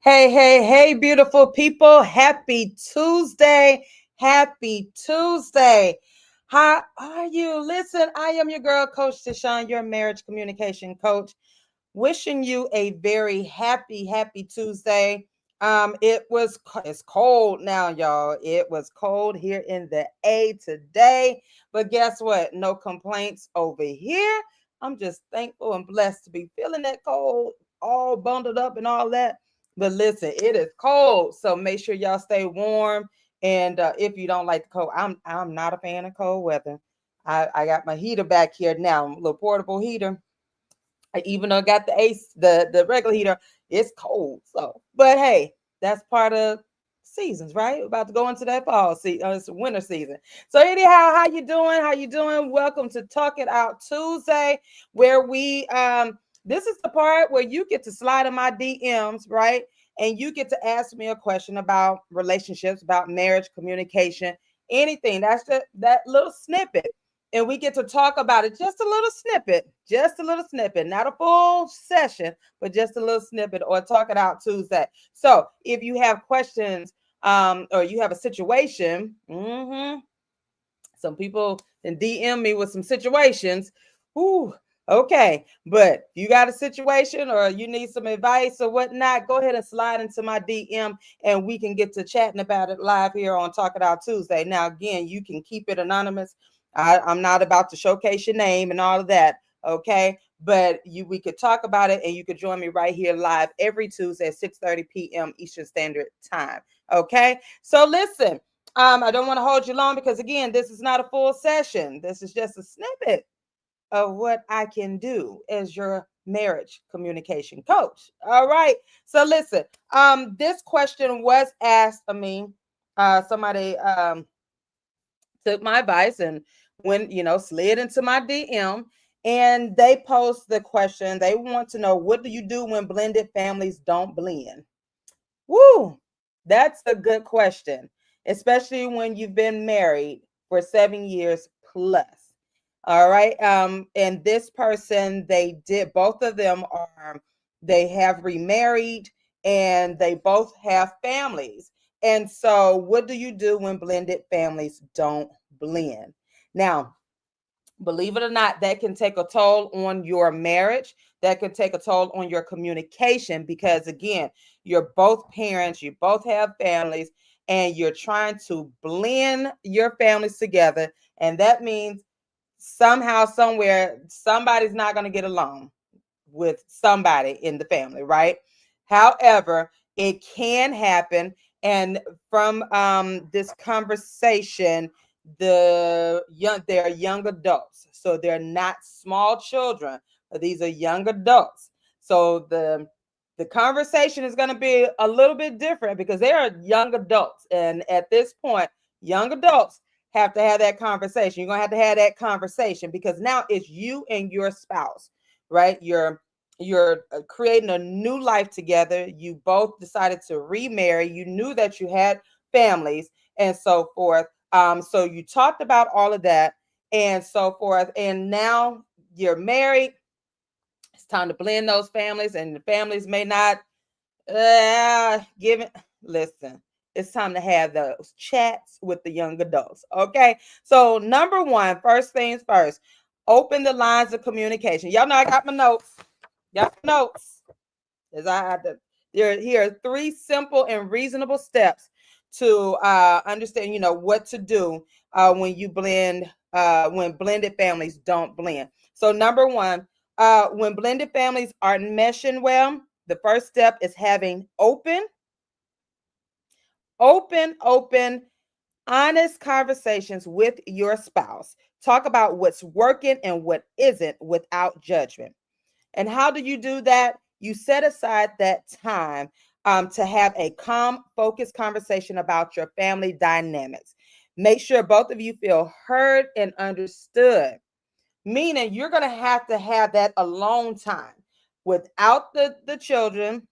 Hey, hey, hey, beautiful people. Happy Tuesday. Happy Tuesday. How are you? Listen, I am your girl, Coach Deshawn, your marriage communication coach. Wishing you a very happy Tuesday. It's cold now, y'all. It was cold here in the A today. But guess what? No complaints over here. I'm just thankful and blessed to be feeling that cold, all bundled up and all that. But listen, it is cold, so make sure y'all stay warm. And if you don't like the cold, I'm not a fan of cold weather. I got my heater back here now, a little portable heater. Even though I got the ace, the regular heater, it's cold. So, but hey, that's part of seasons, right? We're about to go into that fall season, it's winter season. So anyhow, how you doing? How you doing? Welcome to Talk It Out Tuesday, where we this is the part where you get to slide in my DMs, right? And you get to ask me a question about relationships, about marriage, communication, anything. That's that little snippet, and we get to talk about it, just a little snippet, not a full session, but just a little snippet, or Talk It Out Tuesday. So if you have questions, or you have a situation, some people then DM me with some situations. Ooh, okay. But you got a situation or you need some advice or whatnot, go ahead and slide into my DM and we can get to chatting about it live here on Talk It Out Tuesday. Now, again, you can keep it anonymous. I'm not about to showcase your name and all of that. Okay. But we could talk about it and you could join me right here live every Tuesday at 6:30 p.m. Eastern Standard Time. Okay. So listen. I don't want to hold you long because, again, this is not a full session. This is just a snippet of what I can do as your marriage communication coach. All right. So listen, this question was asked of me. Somebody took my advice and slid into my DM, and they posed the question. They want to know, what do you do when blended families don't blend? Woo, that's a good question, especially when you've been married for 7 years plus. All right. And this person, both of them they have remarried and they both have families. And so, what do you do when blended families don't blend? Now, believe it or not, that can take a toll on your marriage. That can take a toll on your communication because, again, you're both parents, you both have families, and you're trying to blend your families together. And that means somehow, somewhere, somebody's not going to get along with somebody in the family, right? However, it can happen. And from this conversation, they're young adults, so they're not small children. These are young adults. So the conversation is going to be a little bit different because they are young adults, and at this point, young adults have to have that conversation. You're going to have that conversation because now it's you and your spouse, right? You're creating a new life together. You both decided to remarry. You knew that you had families and so forth. So you talked about all of that and so forth. And now you're married. It's time to blend those families, and the families may not give it. Listen, it's time to have those chats with the young adults. Okay. So, number one, first things first, open the lines of communication. Y'all know I got my notes. Got my notes. As I had to, here are three simple and reasonable steps to understand, what to do when blended families don't blend. So, number one, when blended families aren't meshing well, the first step is having open, honest conversations with your spouse. Talk about what's working and what isn't without judgment. And how do you do that? You set aside that time to have a calm, focused conversation about your family dynamics. Make sure both of you feel heard and understood, meaning you're going to have that alone time without the children,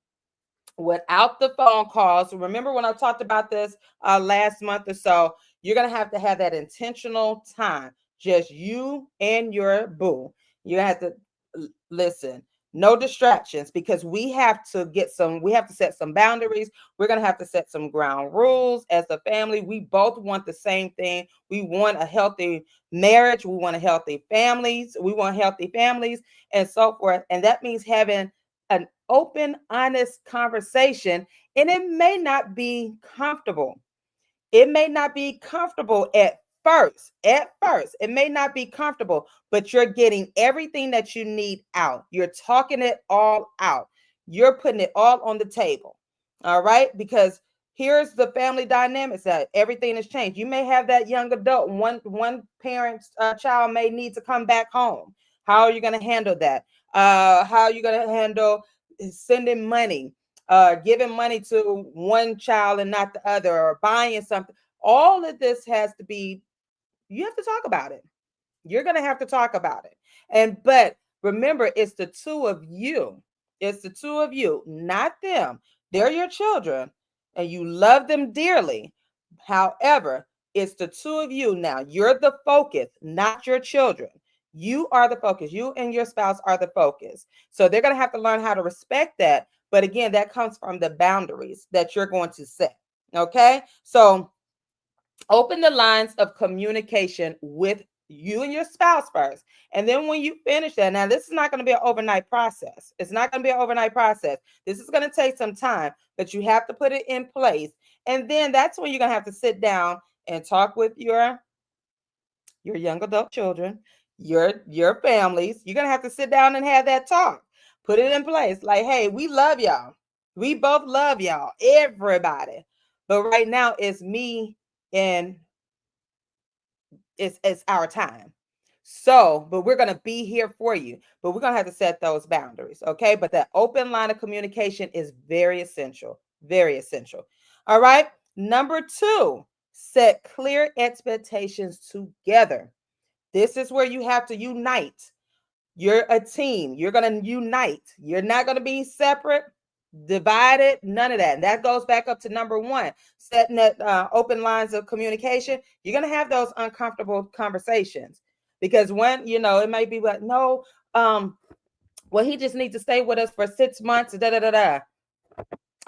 without the phone calls. Remember when I talked about this last month or so, you're going to have that intentional time, just you and your boo. You have to listen. No distractions, because we have to set some boundaries. We're going to have to set some ground rules as a family. We both want the same thing. We want a healthy marriage. We want a healthy families. We want healthy families and so forth. And that means having an open, honest conversation. And it may not be comfortable. It may not be comfortable at first. At first, it may not be comfortable, but you're getting everything that you need out. You're talking it all out. You're putting it all on the table. All right? Because here's the family dynamics that everything has changed. You may have that young adult, one parent's child may need to come back home. How are you going to handle that? How are you going to handle sending money? Giving money to one child and not the other, or buying something. All of this has to be, you have to talk about it. You're going to have to talk about it. But remember, it's the two of you. It's the two of you, not them. They're your children and you love them dearly. However, it's the two of you now. You're the focus, not your children. You are the focus. You and your spouse are the focus. So they're going to have to learn how to respect that. But again, that comes from the boundaries that you're going to set. Okay. So open the lines of communication with you and your spouse first. And then when you finish that, now this is not going to be an overnight process. It's not going to be an overnight process. This is going to take some time, but you have to put it in place. And then that's when you're going to have to sit down and talk with your young adult children, your families. You're going to have to sit down and have that talk. Put it in place. Like, hey, we love y'all. We both love y'all, everybody. But right now it's me and it's our time. So, but we're going to be here for you, but we're going to have to set those boundaries. Okay. But that open line of communication is very essential. Very essential. All right. Number 2, set clear expectations together. This is where you have to unite. You're a team. You're going to unite. You're not going to be separate, divided, none of that. And that goes back up to number 1, setting that open lines of communication. You're going to have those uncomfortable conversations because when, it may be like, no, well, he just needs to stay with us for 6 months. Da, da, da, da.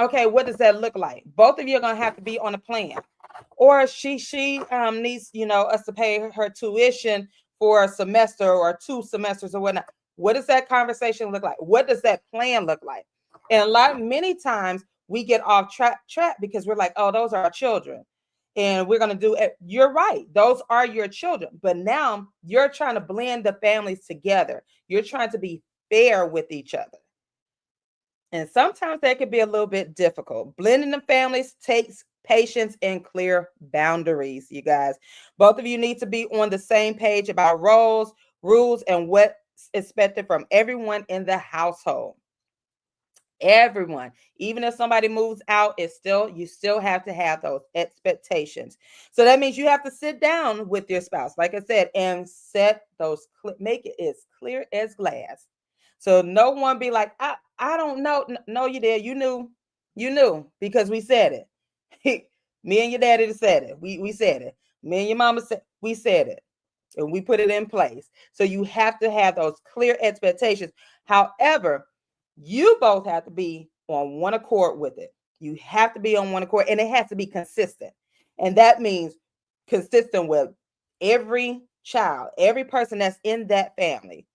Okay, what does that look like? Both of you are going to have to be on a plan. Or she needs, us to pay her tuition for a semester or 2 semesters or whatnot. What does that conversation look like? What does that plan look like? And many times we get off track because we're like, oh, those are our children. And we're going to do it. You're right. Those are your children. But now you're trying to blend the families together. You're trying to be fair with each other. And sometimes that can be a little bit difficult. Blending the families takes patience and clear boundaries, you guys. Both of you need to be on the same page about roles, rules, and what's expected from everyone in the household. Everyone, even if somebody moves out, you still have to have those expectations. So that means you have to sit down with your spouse, like I said, and set those, make it as clear as glass. So no one be like, I don't know. No, you did. You knew because we said it. Me and your daddy said it. We said it. Me and your mama said, we said it. And we put it in place. So you have to have those clear expectations. However, you both have to be on one accord with it. You have to be on one accord, and it has to be consistent. And that means consistent with every child, every person that's in that family.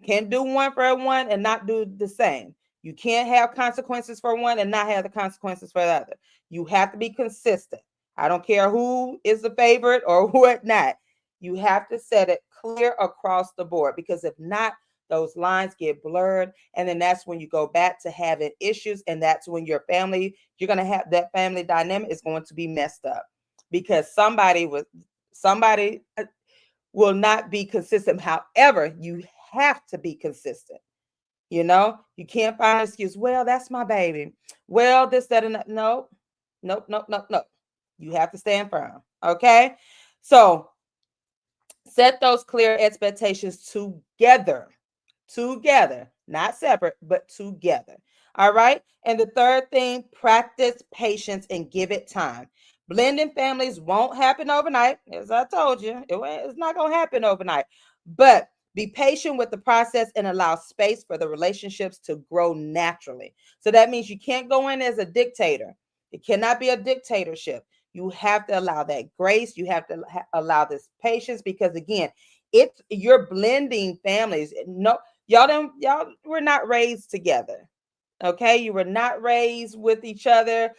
Can't do one for one and not do the same. You can't have consequences for one and not have the consequences for the other. You have to be consistent. I don't care who is the favorite or what not. You have to set it clear across the board, because if not, those lines get blurred. And then that's when you go back to having issues. And that's when you're going to have that family dynamic is going to be messed up, because somebody will not be consistent. However, you have to be consistent. You can't find an excuse. Well, that's my baby. Well, this, that, and that. No. You have to stand firm. Okay. So set those clear expectations together, not separate, but together. All right. And the third thing, practice patience and give it time. Blending families won't happen overnight. As I told you, it's not going to happen overnight, but Be patient with the process and allow space for the relationships to grow naturally. So that means you can't go in as a dictator. It cannot be a dictatorship. You have to allow that grace. You have to allow this patience, because again, you're blending families. No, y'all were not raised together. Okay, you were not raised with each other.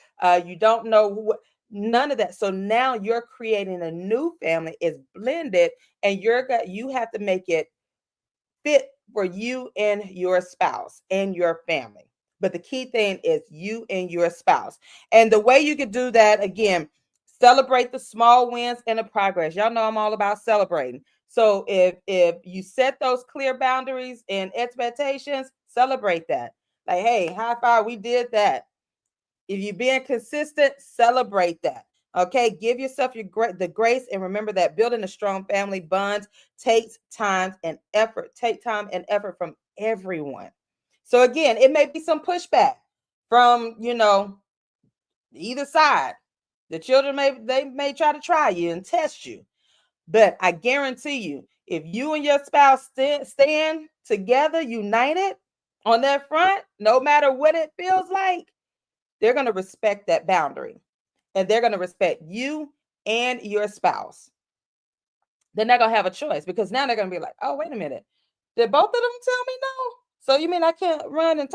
You don't know none of that. So now you're creating a new family. It's blended, and you have to make it fit for you and your spouse and your family. But the key thing is you and your spouse. And the way you can do that, again, celebrate the small wins and the progress. Y'all know I'm all about celebrating. So if you set those clear boundaries and expectations, celebrate that. Like, hey, high five, we did that. If you're being consistent, celebrate that. Okay, give yourself the grace, and remember that building a strong family bonds takes time and effort. Take time and effort from everyone. So again, it may be some pushback from either side. The children may try to try you and test you, but I guarantee you, if you and your spouse stand together, united on that front, no matter what it feels like, they're going to respect that boundary, and they're going to respect you and your spouse. They're not going to have a choice, because now they're going to be like, oh, wait a minute. Did both of them tell me no? So you mean I can't run and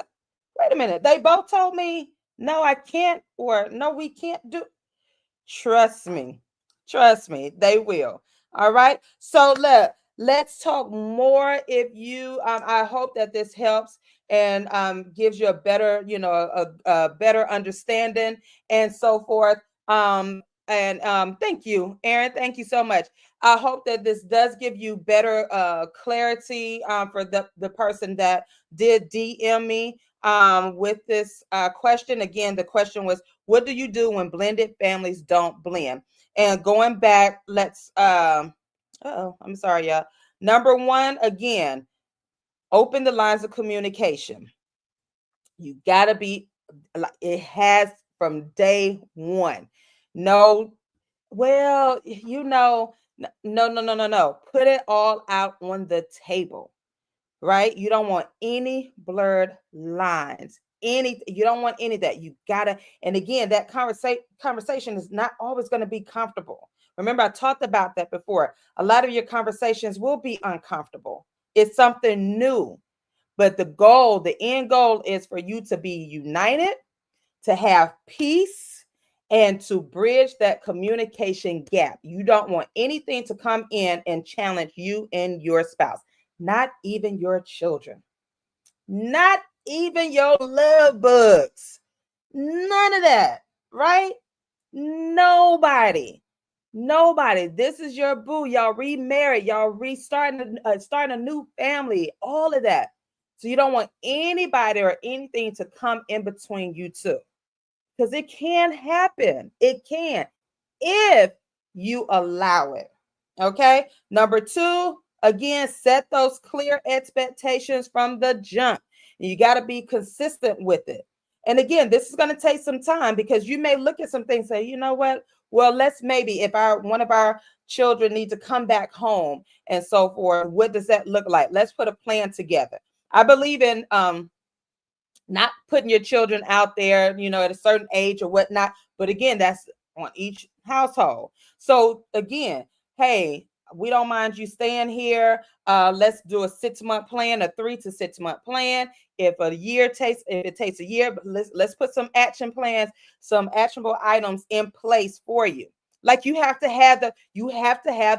wait a minute. They both told me no, I can't, or no, we can't do. Trust me. Trust me. They will. All right. So let's talk more. If you, I hope that this helps and gives you a better, a better understanding and so forth. And thank you, Aaron. Thank you so much. I hope that this does give you better clarity for the person that did DM me with this question. Again, the question was, what do you do when blended families don't blend? And going back, let's I'm sorry, y'all. Number one, again, open the lines of communication. You gotta be, it has from day one. No, well, no. Put it all out on the table, right? You don't want any blurred lines. You don't want any of that. You gotta, and again, that conversation is not always going to be comfortable. Remember, I talked about that before. A lot of your conversations will be uncomfortable. It's something new. But the end goal is for you to be united, to have peace, and to bridge that communication gap. You don't want anything to come in and challenge you and your spouse, not even your children, not even your love bugs, none of that, right? Nobody. This is your boo. Y'all remarried. Y'all restarting, starting a new family. All of that. So you don't want anybody or anything to come in between you two, because it can happen. It can, if you allow it. Okay. Number two, again, set those clear expectations from the jump. You got to be consistent with it. And again, this is going to take some time, because you may look at some things and say, you know what? Well, let's maybe, if one of our children need to come back home and so forth, what does that look like? Let's put a plan together. I believe in not putting your children out there, at a certain age or whatnot. But again, that's on each household. So again, hey, we don't mind you staying here. Let's do a 6-month plan, a 3 to 6 month plan. If it takes a year, but let's put some action plans, some actionable items in place for you. Like you have to have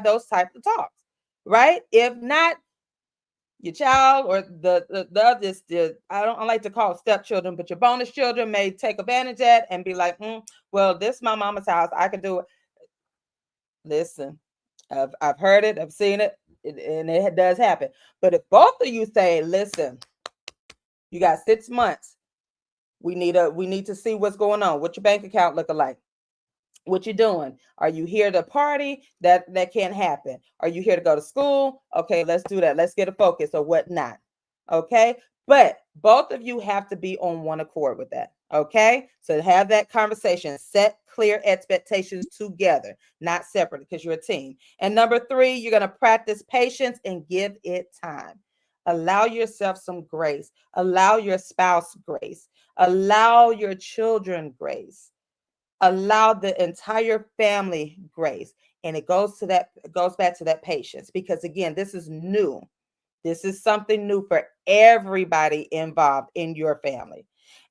those types of talks, right? If not, your child or the others, I don't like to call stepchildren, but your bonus children may take advantage of that and be like, well, this is my mama's house, I can do it. Listen, I've heard it, I've seen it, and it does happen. But if both of you say, listen, you got 6 months, we need to see what's going on, what your bank account looking like, what you doing. Are you here to party? That can't happen. Are you here to go to school? Okay, let's do that. Let's get a focus or whatnot. Okay, But both of you have to be on one accord with that. Okay. So have that conversation, set clear expectations together, not separate because you're a team. And number 3, you're going to practice patience and give it time. Allow yourself some grace, allow your spouse grace, allow your children grace, allow the entire family grace. And it goes back to that patience, because again, this is new. This is something new for everybody involved in your family.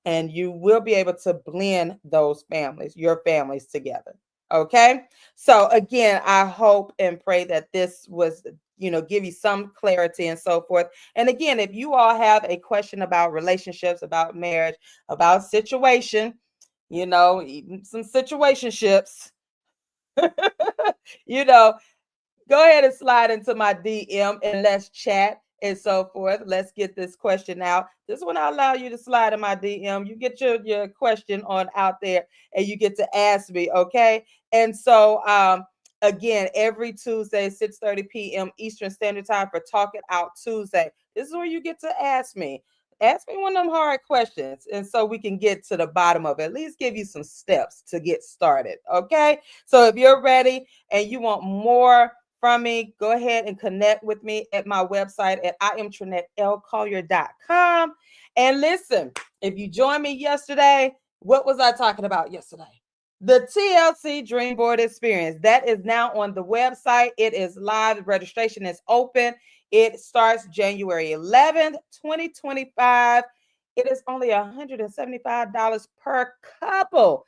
And you will be able to blend your families together. Okay. So again, I hope and pray that this was, give you some clarity and so forth. And again, if you all have a question about relationships, about marriage, about situation, even some situationships, you know, go ahead and slide into my DM and let's chat and so forth. Let's get this question out. This one I allow you to slide in my DM. You get your question on out there and you get to ask me, okay? And so again, every Tuesday, 6:30 p.m. Eastern Standard Time for Talk It Out Tuesday. This is where you get to ask me. Ask me one of them hard questions, and so we can get to the bottom of it. At least give you some steps to get started, okay? So if you're ready and you want more from me, go ahead and connect with me at my website at IamTrinetteLcollier.com. And listen, if you joined me yesterday, what was I talking about yesterday? The TLC Dream Board Experience. That is now on the website. It is live. Registration is open. It starts January 11th, 2025. It is only $175 per couple.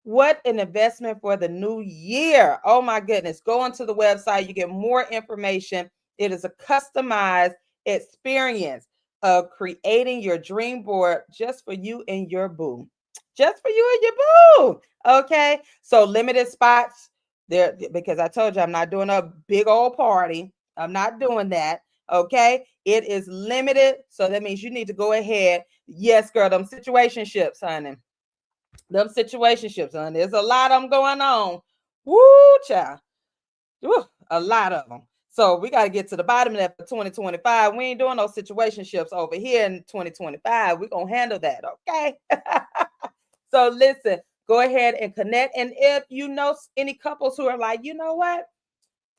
What an investment for the new year. Oh my goodness. Go onto the website. You get more information. It is a customized experience of creating your dream board just for you and your boo. Just for you and your boo. Okay. So limited spots there, because I told you I'm not doing a big old party. I'm not doing that. Okay. It is limited. So that means you need to go ahead. Yes, girl, them situationships, honey. Them situationships, honey. There's a lot of them going on. Woo, child. Woo, a lot of them. So we got to get to the bottom of that for 2025. We ain't doing those situationships over here in 2025. We're going to handle that, okay? So listen, go ahead and connect. And if you know any couples who are like, you know what?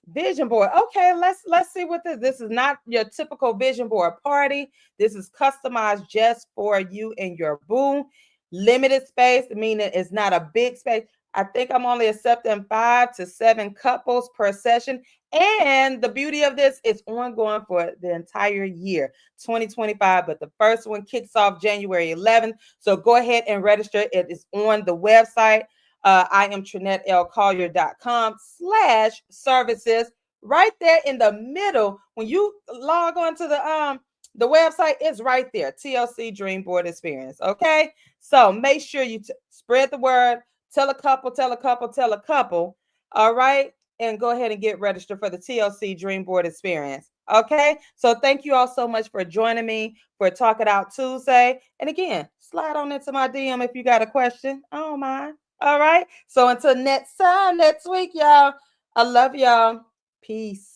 Vision board. Okay, let's see what this is. Not your typical vision board party. This is customized just for you and your boo. Limited space, meaning it's not a big space. I think I'm only accepting 5 to 7 couples per session. And the beauty of this is ongoing for the entire year, 2025. But the first one kicks off January 11th. So go ahead and register. It is on the website. IamTrinetteLcollier.com/services. Right there in the middle, when you log on to the website, it's right there. TLC Dream Board Experience. Okay. So make sure you spread the word. Tell a couple. All right. And go ahead and get registered for the TLC Dream Board Experience. Okay. So thank you all so much for joining me for Talk It Out Tuesday. And again, slide on into my DM if you got a question. I don't mind. All right. So until next time, next week, y'all. I love y'all. Peace.